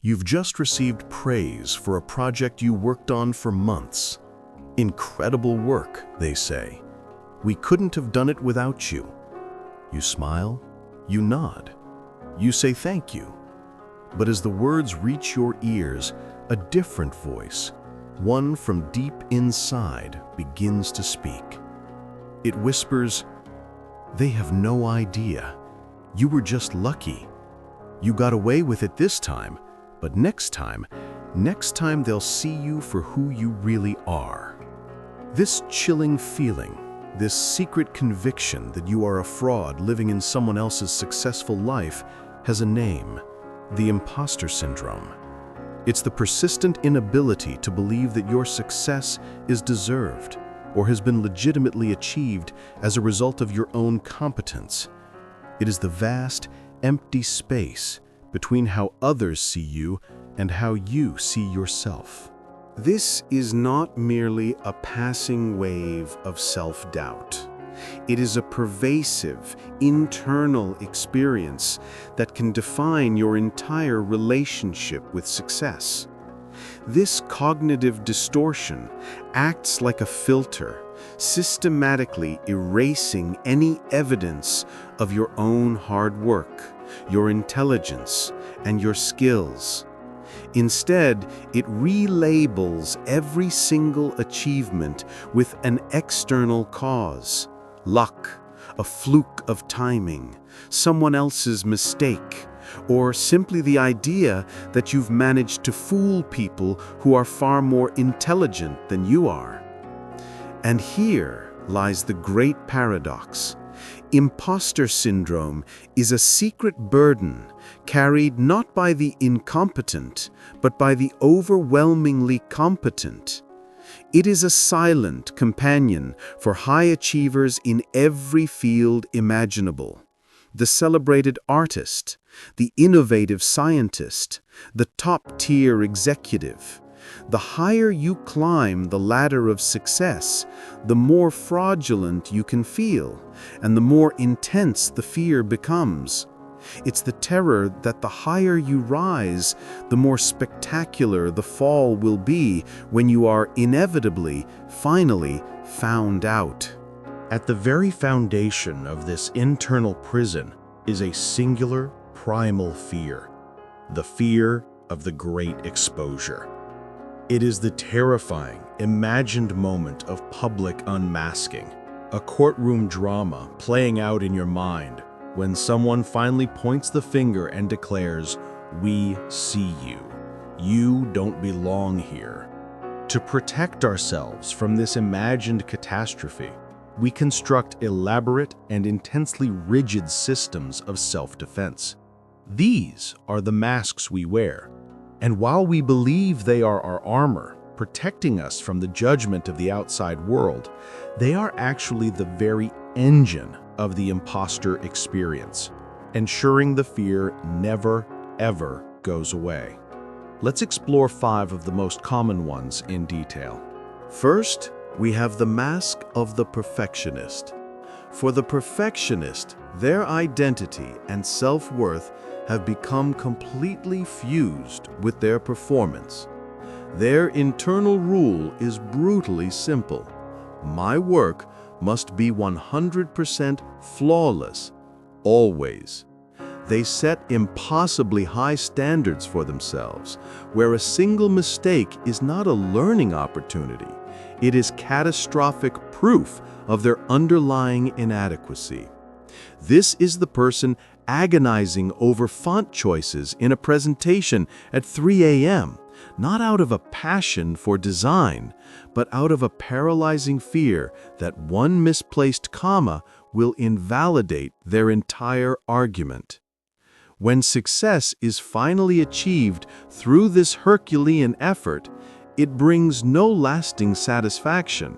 You've just received praise for a project you worked on for months. Incredible work, they say. We couldn't have done it without you. You smile, you nod, you say thank you. But as the words reach your ears, a different voice, one from deep inside, begins to speak. It whispers, "They have no idea. You were just lucky. You got away with it this time, but next time they'll see you for who you really are." This chilling feeling, this secret conviction that you are a fraud living in someone else's successful life, has a name: the Impostor Syndrome. It's the persistent inability to believe that your success is deserved or has been legitimately achieved as a result of your own competence. It is the vast, empty space between how others see you and how you see yourself. This is not merely a passing wave of self-doubt. It is a pervasive, internal experience that can define your entire relationship with success. This cognitive distortion acts like a filter, systematically erasing any evidence of your own hard work, your intelligence, and your skills. Instead, it relabels every single achievement with an external cause: luck, a fluke of timing, someone else's mistake, or simply the idea that you've managed to fool people who are far more intelligent than you are. And here lies the great paradox. Impostor syndrome is a secret burden carried not by the incompetent, but by the overwhelmingly competent. It is a silent companion for high achievers in every field imaginable: the celebrated artist, the innovative scientist, the top-tier executive. The higher you climb the ladder of success, the more fraudulent you can feel, and the more intense the fear becomes. It's the terror that the higher you rise, the more spectacular the fall will be when you are inevitably, finally, found out. At the very foundation of this internal prison is a singular, primal fear: the fear of the great exposure. It is the terrifying, imagined moment of public unmasking, a courtroom drama playing out in your mind when someone finally points the finger and declares, "We see you. You don't belong here." To protect ourselves from this imagined catastrophe, we construct elaborate and intensely rigid systems of self-defense. These are the masks we wear. And while we believe they are our armor, protecting us from the judgment of the outside world, they are actually the very engine of the imposter experience, ensuring the fear never, ever goes away. Let's explore 5 of the most common ones in detail. First, we have the mask of the perfectionist. For the perfectionist, their identity and self-worth have become completely fused with their performance. Their internal rule is brutally simple: my work must be 100% flawless, always. They set impossibly high standards for themselves, where a single mistake is not a learning opportunity. It is catastrophic proof of their underlying inadequacy. This is the person agonizing over font choices in a presentation at 3 a.m., not out of a passion for design, but out of a paralyzing fear that one misplaced comma will invalidate their entire argument. When success is finally achieved through this Herculean effort, it brings no lasting satisfaction.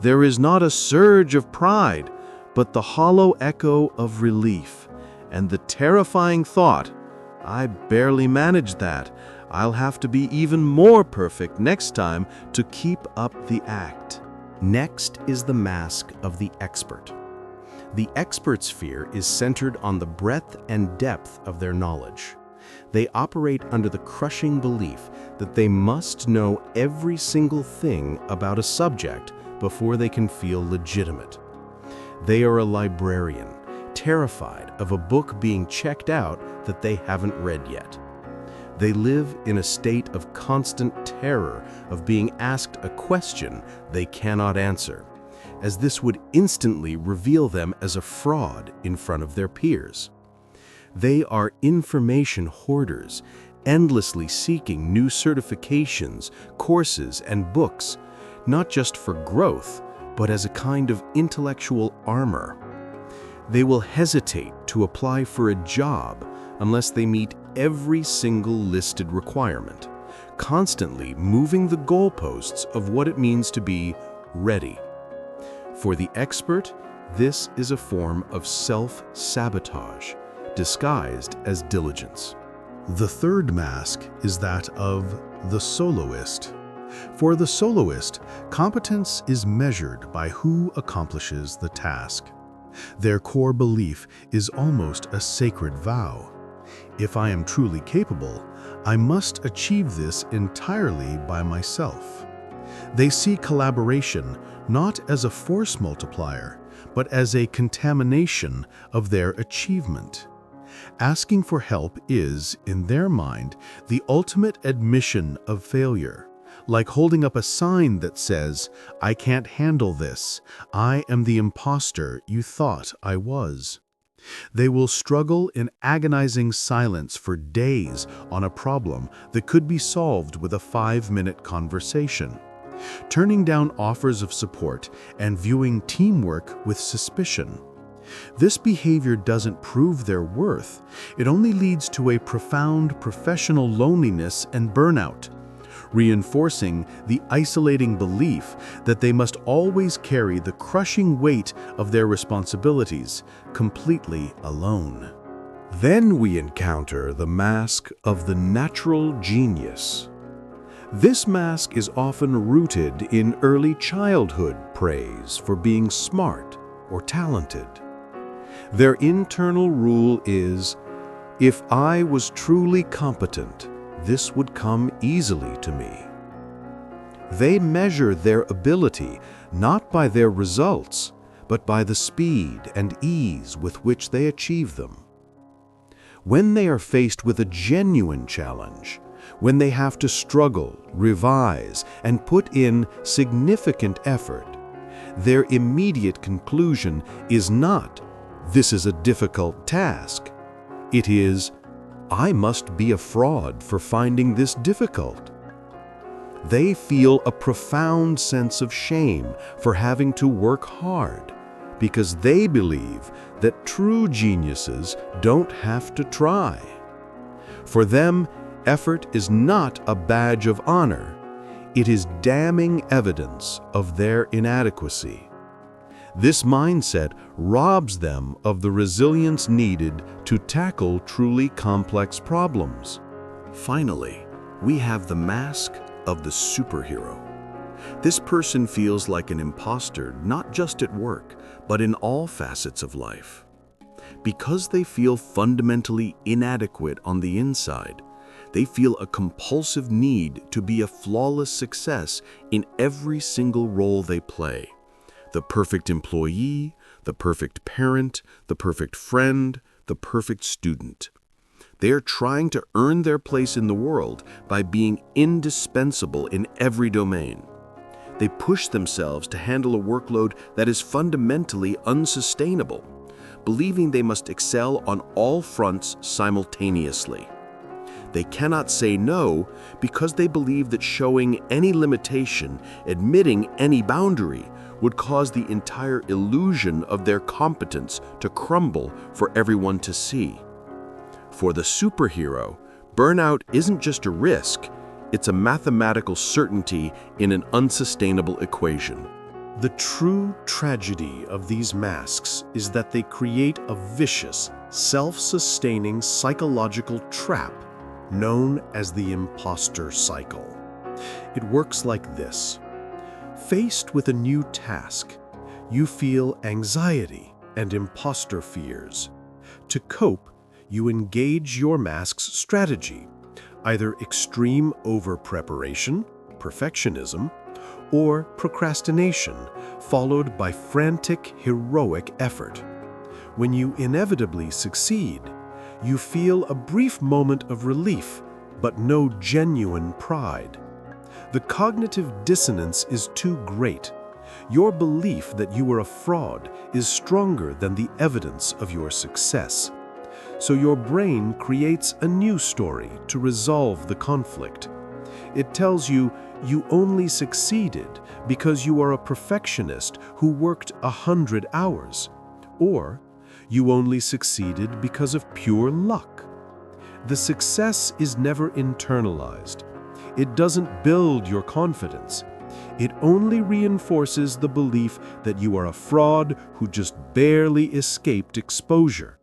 There is not a surge of pride, but the hollow echo of relief, and the terrifying thought, "I barely managed that. I'll have to be even more perfect next time to keep up the act." Next is the mask of the expert. The expert's fear is centered on the breadth and depth of their knowledge. They operate under the crushing belief that they must know every single thing about a subject before they can feel legitimate. They are a librarian, terrified of a book being checked out that they haven't read yet. They live in a state of constant terror of being asked a question they cannot answer, as this would instantly reveal them as a fraud in front of their peers. They are information hoarders, endlessly seeking new certifications, courses, and books, not just for growth, but as a kind of intellectual armor. They will hesitate to apply for a job unless they meet every single listed requirement, constantly moving the goalposts of what it means to be ready. For the expert, this is a form of self-sabotage, disguised as diligence. The third mask is that of the soloist. For the soloist, competence is measured by who accomplishes the task. Their core belief is almost a sacred vow. If I am truly capable, I must achieve this entirely by myself. They see collaboration not as a force multiplier, but as a contamination of their achievement. Asking for help is, in their mind, the ultimate admission of failure, like holding up a sign that says, "I can't handle this. I am the imposter you thought I was." They will struggle in agonizing silence for days on a problem that could be solved with a 5-minute conversation, turning down offers of support and viewing teamwork with suspicion. This behavior doesn't prove their worth. It only leads to a profound professional loneliness and burnout, reinforcing the isolating belief that they must always carry the crushing weight of their responsibilities completely alone. Then we encounter the mask of the natural genius. This mask is often rooted in early childhood praise for being smart or talented. Their internal rule is, if I was truly competent, this would come easily to me. They measure their ability not by their results, but by the speed and ease with which they achieve them. When they are faced with a genuine challenge, when they have to struggle, revise, and put in significant effort, their immediate conclusion is not, "This is a difficult task." It is, "I must be a fraud for finding this difficult." They feel a profound sense of shame for having to work hard, because they believe that true geniuses don't have to try. For them, effort is not a badge of honor. It is damning evidence of their inadequacy. This mindset robs them of the resilience needed to tackle truly complex problems. Finally, we have the mask of the superhero. This person feels like an imposter not just at work, but in all facets of life. Because they feel fundamentally inadequate on the inside, they feel a compulsive need to be a flawless success in every single role they play. The perfect employee, the perfect parent, the perfect friend, the perfect student. They are trying to earn their place in the world by being indispensable in every domain. They push themselves to handle a workload that is fundamentally unsustainable, believing they must excel on all fronts simultaneously. They cannot say no because they believe that showing any limitation, admitting any boundary, would cause the entire illusion of their competence to crumble for everyone to see. For the superhero, burnout isn't just a risk, it's a mathematical certainty in an unsustainable equation. The true tragedy of these masks is that they create a vicious, self-sustaining psychological trap known as the imposter cycle. It works like this. Faced with a new task, you feel anxiety and imposter fears. To cope, You engage your mask's strategy, either extreme over-preparation, perfectionism, or procrastination, followed by frantic, heroic effort. When you inevitably succeed, you feel a brief moment of relief, but no genuine pride. The cognitive dissonance is too great. Your belief that you are a fraud is stronger than the evidence of your success. So your brain creates a new story to resolve the conflict. It tells you you only succeeded because you are a perfectionist who worked 100 hours, or you only succeeded because of pure luck. The success is never internalized. It doesn't build your confidence. It only reinforces the belief that you are a fraud who just barely escaped exposure,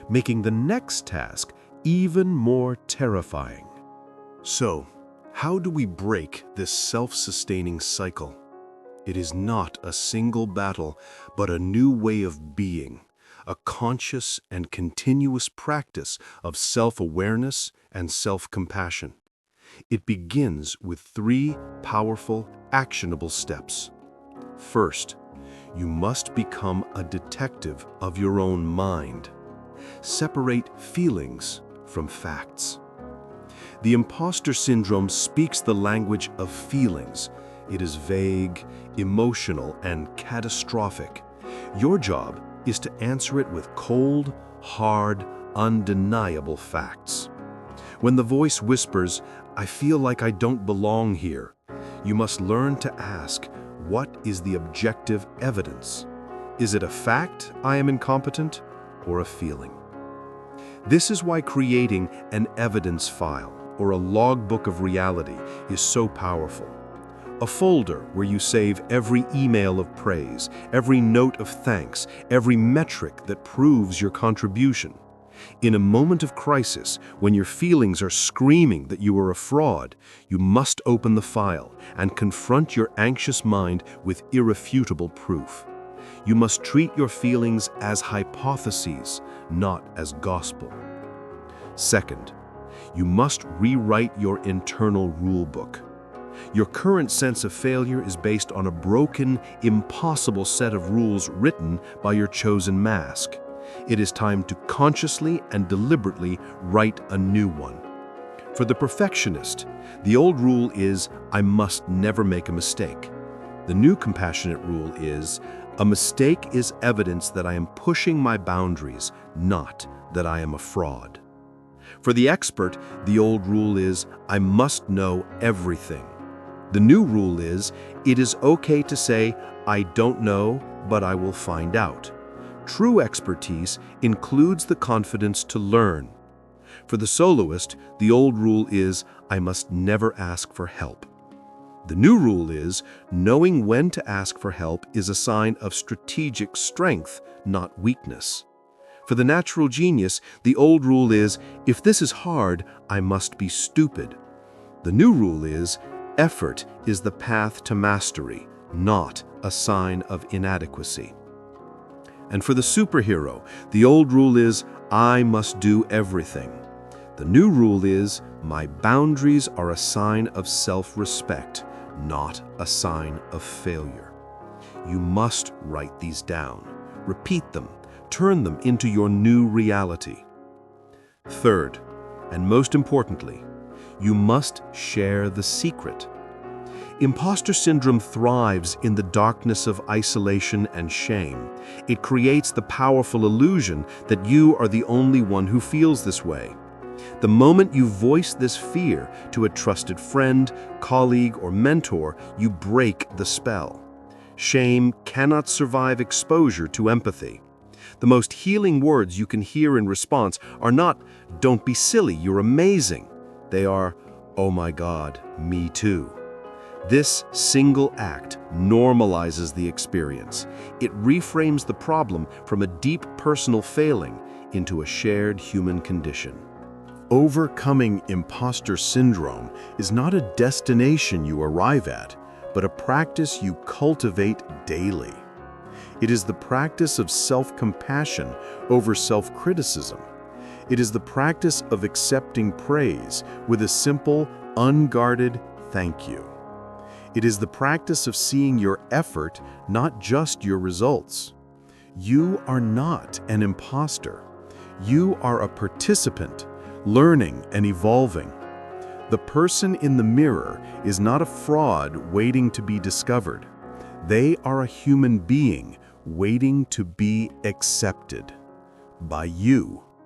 making the next task even more terrifying. So, how do we break this self-sustaining cycle? It is not a single battle, but a new way of being, a conscious and continuous practice of self-awareness and self-compassion. It begins with 3 powerful, actionable steps. First, you must become a detective of your own mind. Separate feelings from facts. The imposter syndrome speaks the language of feelings. It is vague, emotional, and catastrophic. Your job is to answer it with cold, hard, undeniable facts. When the voice whispers, "I feel like I don't belong here," you must learn to ask, what is the objective evidence? Is it a fact I am incompetent, or a feeling? This is why creating an evidence file or a logbook of reality is so powerful. A folder where you save every email of praise, every note of thanks, every metric that proves your contribution. In a moment of crisis, when your feelings are screaming that you are a fraud, you must open the file and confront your anxious mind with irrefutable proof. You must treat your feelings as hypotheses, not as gospel. Second, you must rewrite your internal rulebook. Your current sense of failure is based on a broken, impossible set of rules written by your chosen mask. It is time to consciously and deliberately write a new one. For the perfectionist, the old rule is, "I must never make a mistake." The new compassionate rule is, "A mistake is evidence that I am pushing my boundaries, not that I am a fraud." For the expert, the old rule is, "I must know everything." The new rule is, "It is okay to say, I don't know, but I will find out." True expertise includes the confidence to learn. For the soloist, the old rule is, "I must never ask for help." The new rule is, knowing when to ask for help is a sign of strategic strength, not weakness. For the natural genius, the old rule is, "If this is hard, I must be stupid." The new rule is, effort is the path to mastery, not a sign of inadequacy. And for the superhero, the old rule is, "I must do everything." The new rule is, "My boundaries are a sign of self-respect, not a sign of failure." You must write these down, repeat them, turn them into your new reality. Third, and most importantly, you must share the secret. Imposter syndrome thrives in the darkness of isolation and shame. It creates the powerful illusion that you are the only one who feels this way. The moment you voice this fear to a trusted friend, colleague, or mentor, you break the spell. Shame cannot survive exposure to empathy. The most healing words you can hear in response are not, "Don't be silly, you're amazing." They are, "Oh my God, me too." This single act normalizes the experience. It reframes the problem from a deep personal failing into a shared human condition. Overcoming imposter syndrome is not a destination you arrive at, but a practice you cultivate daily. It is the practice of self-compassion over self-criticism. It is the practice of accepting praise with a simple, unguarded thank you. It is the practice of seeing your effort, not just your results. You are not an imposter. You are a participant, learning and evolving. The person in the mirror is not a fraud waiting to be discovered. They are a human being waiting to be accepted by you.